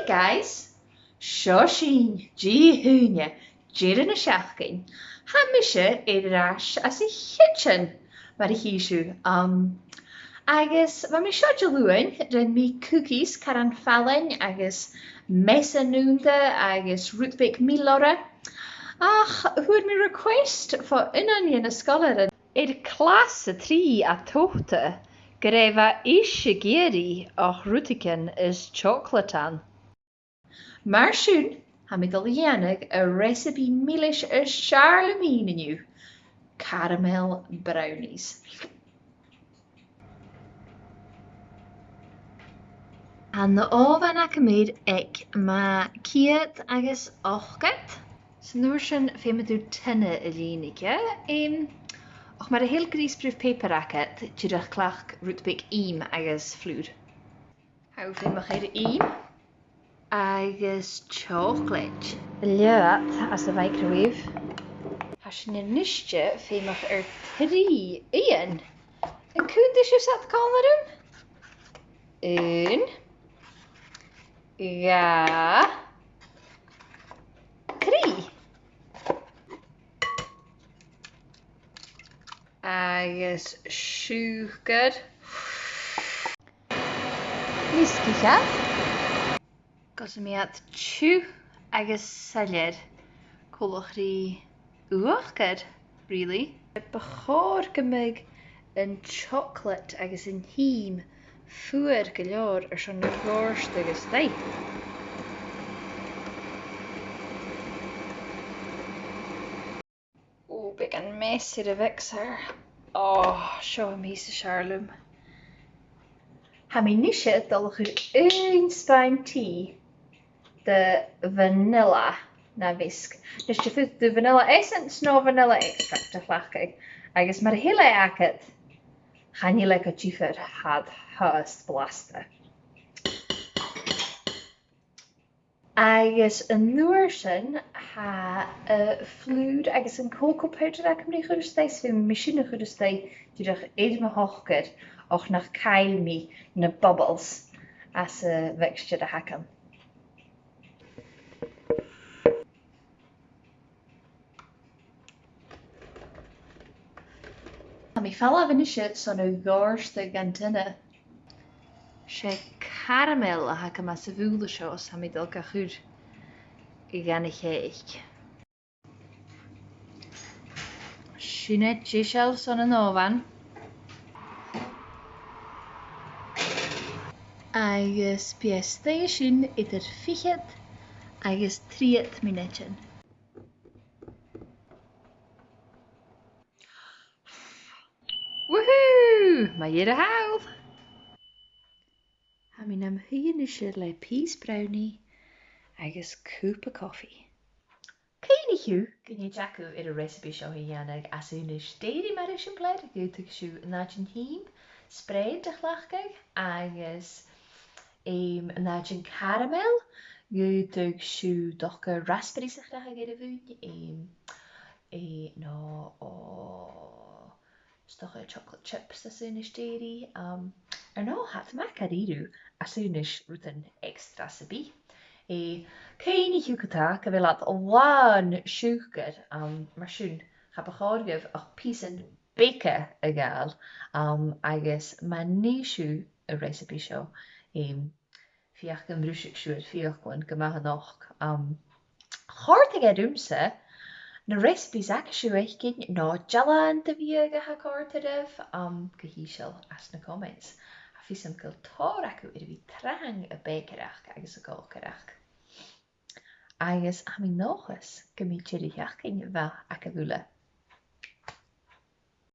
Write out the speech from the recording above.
guys, Shoshine, Dihaoine, Jiren a Shachkin, Hamisha Edrash as a kitchen, Marihishu. Agus, ma mi seo luin, den mi cookies caran fallen, agus mesa nunta, agus rootbeek milora. Ach, who me request for inanion a scholar? Class 3 a tochte, greva ishe geri och rutiken is chocolatean. Maar soon, ha mi doljanig a recipe milis a charlemagne nu, caramel brownies. An de oven ac made ek ma kiet agus ochget. So nu sin fé me dú tinne a línige. Och maar a heel griesproof paper racket, tjurach clach rootbeek eam agus flood. Hou fé me geir eam. Agus chocolate. Leat as a microwave. Has je een nisje fé me er 3 in. En kun dus je zat kalmerum? 1. Ja. 3. Agus sugar. Miskichat. Got me at 2 agus salad. Colachri uachgad, really. Bechor gemig in chocolate agus in heam. Fheàrr go leor son na gláirste agus dé. Oh, big an messy de vixer. Oh, seo am hís a Charlem. Ha mi nisje dolgur 1 spijn tea de vanilla na visk. Dus je voelt de vanilla essence no vanilla extract te flachig. Agus mar hele aket. Gaan je lekker tiefer had haast blaste. Agus een noorsen ha fluid agus een cocoa powder dat ik me goed steeds vind machine goed steeds die er eet me hoogker och nach keil me na bubbles as een wekstje de hakken. Mi fell van is zo'n gaarste gantine. She caramel ha ik hem as voelde shows ha mi dalka goed. Ik ga niet geek. Shunet jishel zo'n een oven. Agus piestation it er fichet. Agus 3 minuten. Woohoo! Maar hier de haal. Ha mi nam hienische le peas brownie. Agus cúpa coffee. Céiniú gnne Jackú ar a recipe seo dhéanamh as únis déirí mar is an pleid a gúteach siú náidin hím, spread de chhlachcaig agus náidin caramel, gúteach siú docha raspberry sa chhlach a géad a bhún, nó stocha chocolate chips as únis déirí, nó hat macaríú as únis rutan extra sa bí. Céiniú gotá go bhfuil at bháin siúchar mar siún cha bachárgah ach písan béca a gáil agus má níosú a recipe seo fiach an brúiseach siúir fiachhain go maithe nach. Cháirt a gceadúmsa na recipes acu éich cin ná jalan de bhí go ha cáirtaribh go híisiil as na comments. A fi sam go tá acu ar bhí trang a bécarach agus a gácarach. Agus ha mi nóchas go mí tíirí heachcin bheith ac a bhúla.